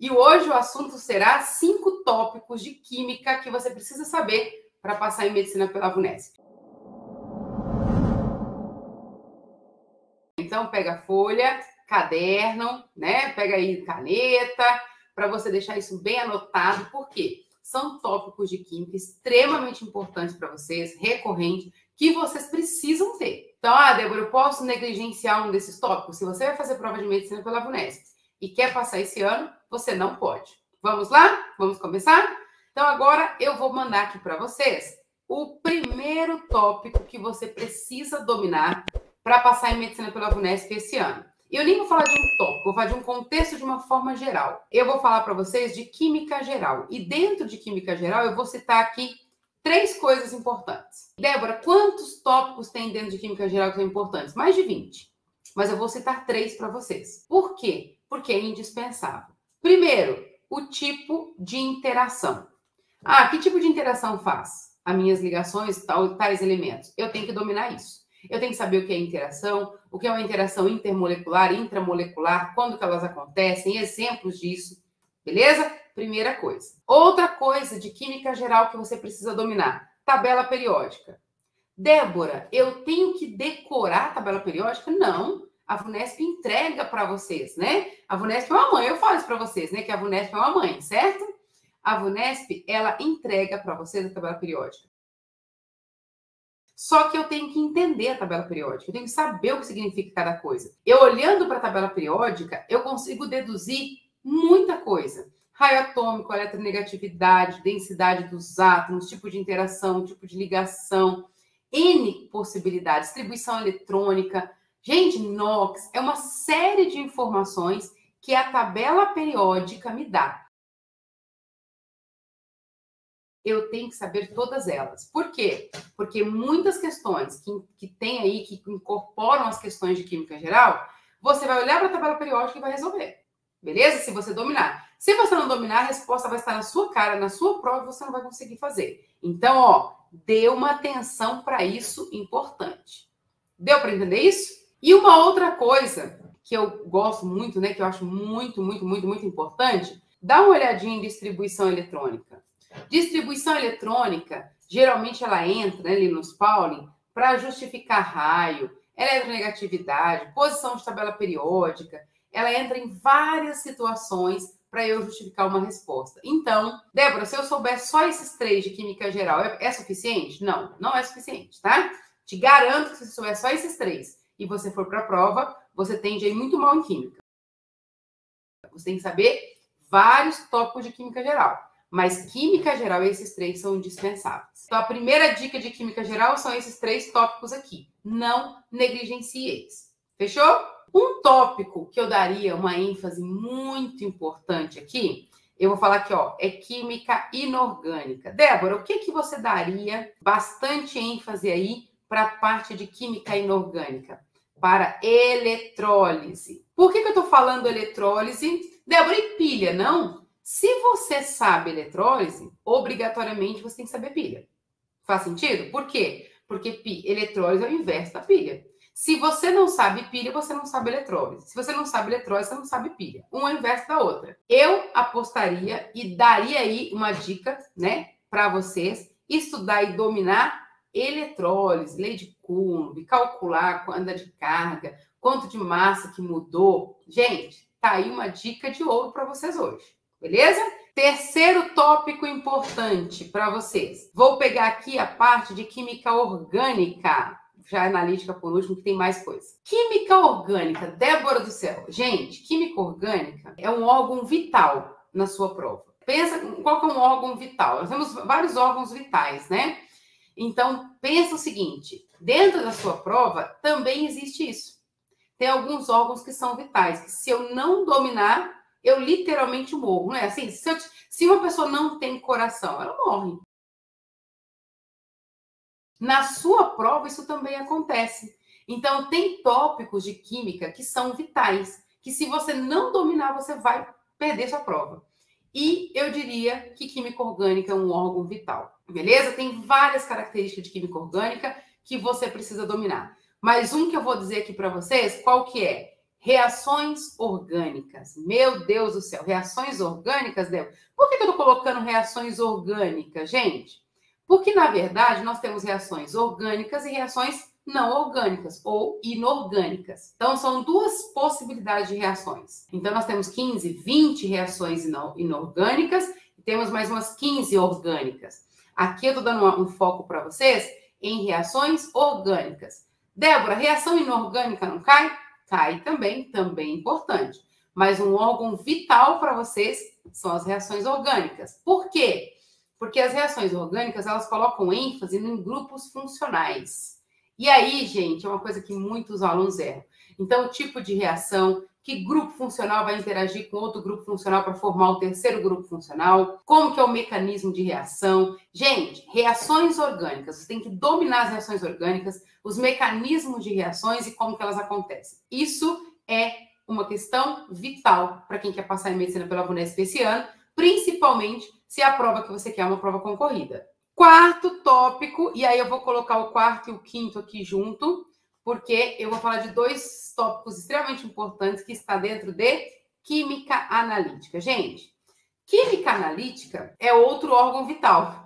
E hoje o assunto será 5 tópicos de química que você precisa saber para passar em medicina pela VUNESP. Então, pega folha, caderno, né? Pega aí caneta, para você deixar isso bem anotado. Por quê? São tópicos de química extremamente importantes para vocês, recorrentes, que vocês precisam ter. Então, Débora, eu posso negligenciar um desses tópicos? Se você vai fazer prova de medicina pela VUNESP e quer passar esse ano, você não pode. Vamos lá? Vamos começar? Então, agora eu vou mandar aqui para vocês o primeiro tópico que você precisa dominar para passar em medicina pela VUNESP esse ano. Eu nem vou falar de um tópico, vou falar de um contexto de uma forma geral. Eu vou falar para vocês de química geral. E dentro de química geral, eu vou citar aqui 3 coisas importantes. Débora, quantos tópicos tem dentro de química geral que são importantes? Mais de 20. Mas eu vou citar 3 para vocês. Por quê? Porque é indispensável. Primeiro, o tipo de interação. Que tipo de interação faz as minhas ligações, tais elementos? Eu tenho que dominar isso. Eu tenho que saber o que é interação, o que é uma interação intermolecular, intramolecular, quando que elas acontecem, exemplos disso, beleza? Primeira coisa. Outra coisa de química geral que você precisa dominar, tabela periódica. Débora, eu tenho que decorar a tabela periódica? Não, a VUNESP entrega para vocês, né? A VUNESP é uma mãe, eu falo isso para vocês, né? Que a VUNESP é uma mãe, certo? A VUNESP, ela entrega para vocês a tabela periódica. Só que eu tenho que entender a tabela periódica, eu tenho que saber o que significa cada coisa. Eu olhando para a tabela periódica, eu consigo deduzir muita coisa. Raio atômico, eletronegatividade, densidade dos átomos, tipo de interação, tipo de ligação, N possibilidades, distribuição eletrônica. Gente, NOx, é uma série de informações que a tabela periódica me dá. Eu tenho que saber todas elas. Por quê? Porque muitas questões que tem aí, que incorporam as questões de química geral, você vai olhar para a tabela periódica e vai resolver. Beleza? Se você dominar. Se você não dominar, a resposta vai estar na sua cara, na sua prova, e você não vai conseguir fazer. Então, dê uma atenção para isso importante. Deu para entender isso? E uma outra coisa que eu gosto muito, né, que eu acho muito importante, dá uma olhadinha em distribuição eletrônica. Distribuição eletrônica, geralmente ela entra, né, ali nos Pauling, para justificar raio, eletronegatividade, posição de tabela periódica. Ela entra em várias situações para eu justificar uma resposta. Então, Débora, se eu souber só esses 3 de química geral, é suficiente? Não, não é suficiente, tá? Te garanto que se você souber só esses 3 e você for para a prova, você tende a ir muito mal em química. Você tem que saber vários tópicos de química geral. Mas química geral, esses 3 são indispensáveis. Então, a primeira dica de química geral são esses 3 tópicos aqui. Não negligencie eles. Fechou? Um tópico que eu daria uma ênfase muito importante aqui, eu vou falar aqui, é química inorgânica. Débora, o que você daria bastante ênfase aí para a parte de química inorgânica? Para eletrólise. Por que eu estou falando eletrólise? Débora, e pilha, não? Se você sabe eletrólise, obrigatoriamente você tem que saber pilha. Faz sentido? Por quê? Porque eletrólise é o inverso da pilha. Se você não sabe pilha, você não sabe eletrólise. Se você não sabe eletrólise, você não sabe pilha. Uma é o inverso da outra. Eu apostaria e daria aí uma dica, né, para vocês estudar e dominar eletrólise, lei de Coulomb, calcular quanta de carga, quanto de massa que mudou. Gente, tá aí uma dica de ouro para vocês hoje. Beleza? Terceiro tópico importante para vocês. Vou pegar aqui a parte de química orgânica. Já analítica por último, que tem mais coisa. Química orgânica, Débora do céu. Gente, química orgânica é um órgão vital na sua prova. Pensa qual que é um órgão vital. Nós temos vários órgãos vitais, né? Então, pensa o seguinte. Dentro da sua prova, também existe isso. Tem alguns órgãos que são vitais, que se eu não dominar, eu literalmente morro, não é assim? Se uma pessoa não tem coração, ela morre. Na sua prova, isso também acontece. Então, tem tópicos de química que são vitais, que se você não dominar, você vai perder sua prova. E eu diria que química orgânica é um órgão vital, beleza? Tem várias características de química orgânica que você precisa dominar. Mas um que eu vou dizer aqui para vocês, qual que é? Reações orgânicas. Meu Deus do céu, reações orgânicas, Débora? Por que eu estou colocando reações orgânicas, gente? Porque, na verdade, nós temos reações orgânicas e reações não orgânicas ou inorgânicas. Então, são duas possibilidades de reações. Então, nós temos 15, 20 reações inorgânicas e temos mais umas 15 orgânicas. Aqui eu estou dando um foco para vocês em reações orgânicas. Débora, reação inorgânica não cai? Cai também é importante. Mas um órgão vital para vocês são as reações orgânicas. Por quê? Porque as reações orgânicas, elas colocam ênfase em grupos funcionais. E aí, gente, é uma coisa que muitos alunos erram. Então, o tipo de reação, que grupo funcional vai interagir com outro grupo funcional para formar o terceiro grupo funcional, como que é o mecanismo de reação. Gente, reações orgânicas, você tem que dominar as reações orgânicas, os mecanismos de reações e como que elas acontecem. Isso é uma questão vital para quem quer passar em medicina pela VUNESP esse ano, principalmente se a prova que você quer é uma prova concorrida. Quarto tópico, e aí eu vou colocar o quarto e o quinto aqui junto, porque eu vou falar de dois tópicos extremamente importantes que está dentro de química analítica. Gente, química analítica é outro órgão vital.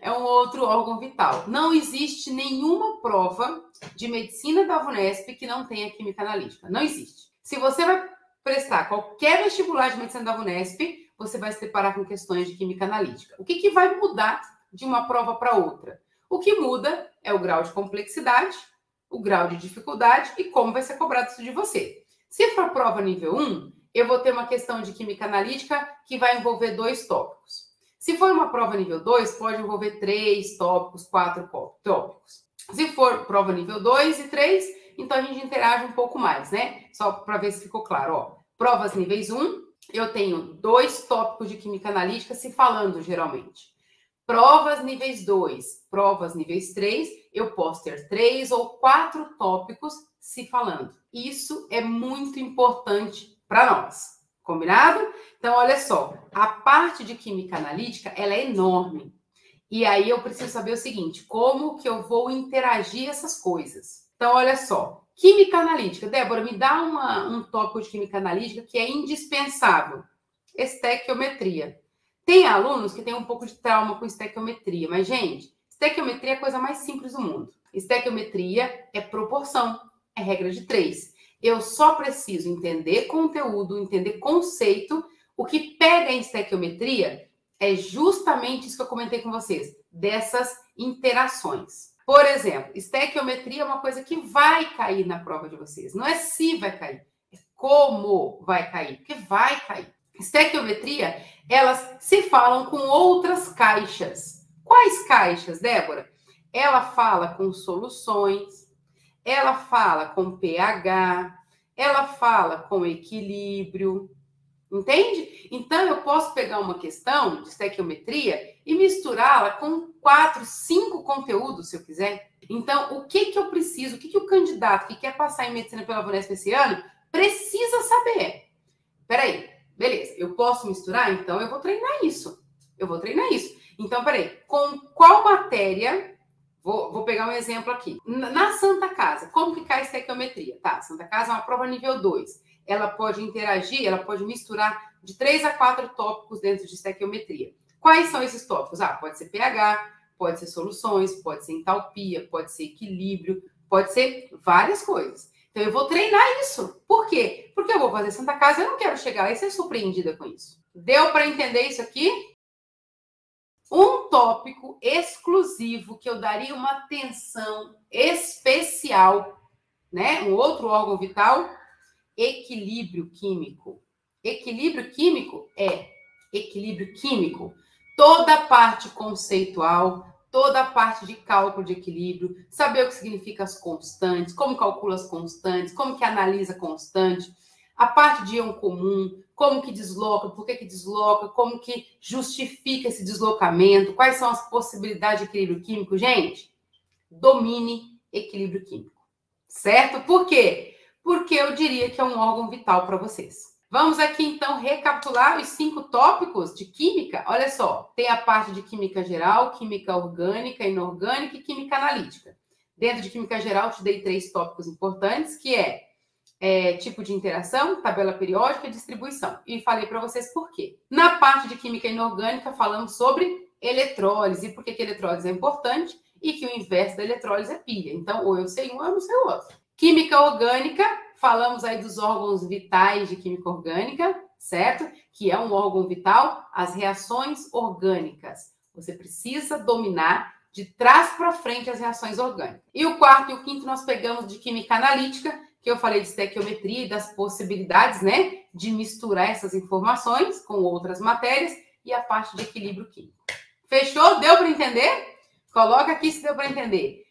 É um outro órgão vital. Não existe nenhuma prova de medicina da VUNESP que não tenha química analítica. Não existe. Se você vai prestar qualquer vestibular de medicina da VUNESP, você vai se deparar com questões de química analítica. O que vai mudar de uma prova para outra? O que muda é o grau de complexidade, o grau de dificuldade e como vai ser cobrado isso de você. Se for prova nível 1, eu vou ter uma questão de química analítica que vai envolver 2 tópicos. Se for uma prova nível 2, pode envolver 3 tópicos, 4 tópicos. Se for prova nível 2 e 3, então a gente interage um pouco mais, né? Só para ver se ficou claro. Ó, provas níveis 1, eu tenho 2 tópicos de química analítica se falando, geralmente. Provas níveis 2, provas níveis 3, eu posso ter 3 ou 4 tópicos se falando. Isso é muito importante para nós. Combinado? Então, olha só, a parte de química analítica, ela é enorme. E aí eu preciso saber o seguinte, como que eu vou interagir essas coisas? Então, olha só, química analítica. Débora, me dá um tópico de química analítica que é indispensável. Estequiometria. Tem alunos que têm um pouco de trauma com estequiometria, mas, gente, estequiometria é a coisa mais simples do mundo. Estequiometria é proporção, é regra de 3. Eu só preciso entender conteúdo, entender conceito. O que pega em estequiometria é justamente isso que eu comentei com vocês, dessas interações. Por exemplo, estequiometria é uma coisa que vai cair na prova de vocês. Não é se vai cair, é como vai cair, porque vai cair. Estequiometria, elas se falam com outras caixas. Quais caixas, Débora? Ela fala com soluções, ela fala com pH, ela fala com equilíbrio, entende? Então, eu posso pegar uma questão de estequiometria e misturá-la com 4, 5 conteúdos, se eu quiser. Então, o que eu preciso, o que o candidato que quer passar em medicina pela VUNESP esse ano precisa saber? Peraí. Beleza, eu posso misturar? Então, eu vou treinar isso. Então, peraí, com qual matéria... Vou pegar um exemplo aqui. Na Santa Casa, como que cai a estequiometria? Tá, Santa Casa é uma prova nível 2. Ela pode interagir, ela pode misturar de 3 a 4 tópicos dentro de estequiometria. Quais são esses tópicos? Pode ser pH, pode ser soluções, pode ser entalpia, pode ser equilíbrio, pode ser várias coisas. Então, eu vou treinar isso. Por quê? Porque eu vou fazer Santa Casa e eu não quero chegar lá e ser surpreendida com isso. Deu para entender isso aqui? Um tópico exclusivo que eu daria uma atenção especial, né? Um outro órgão vital, equilíbrio químico. Equilíbrio químico é equilíbrio químico. Toda a parte conceitual, toda a parte de cálculo de equilíbrio, saber o que significa as constantes, como calcula as constantes, como que analisa a constante, a parte de íon comum, como que desloca, por que desloca, como que justifica esse deslocamento, quais são as possibilidades de equilíbrio químico. Gente, domine equilíbrio químico, certo? Por quê? Porque eu diria que é um órgão vital para vocês. Vamos aqui, então, recapitular os 5 tópicos de química. Olha só, tem a parte de química geral, química orgânica, inorgânica e química analítica. Dentro de química geral, eu te dei 3 tópicos importantes, que é tipo de interação, tabela periódica e distribuição. E falei para vocês por quê. Na parte de química inorgânica, falamos sobre eletrólise, por que eletrólise é importante e que o inverso da eletrólise é pilha. Então, ou eu sei um, ou eu não sei o outro. Química orgânica, falamos aí dos órgãos vitais de química orgânica, certo? Que é um órgão vital, as reações orgânicas. Você precisa dominar de trás para frente as reações orgânicas. E o quarto e o quinto nós pegamos de química analítica, que eu falei de estequiometria e das possibilidades, né, de misturar essas informações com outras matérias e a parte de equilíbrio químico. Fechou? Deu para entender? Coloca aqui se deu para entender.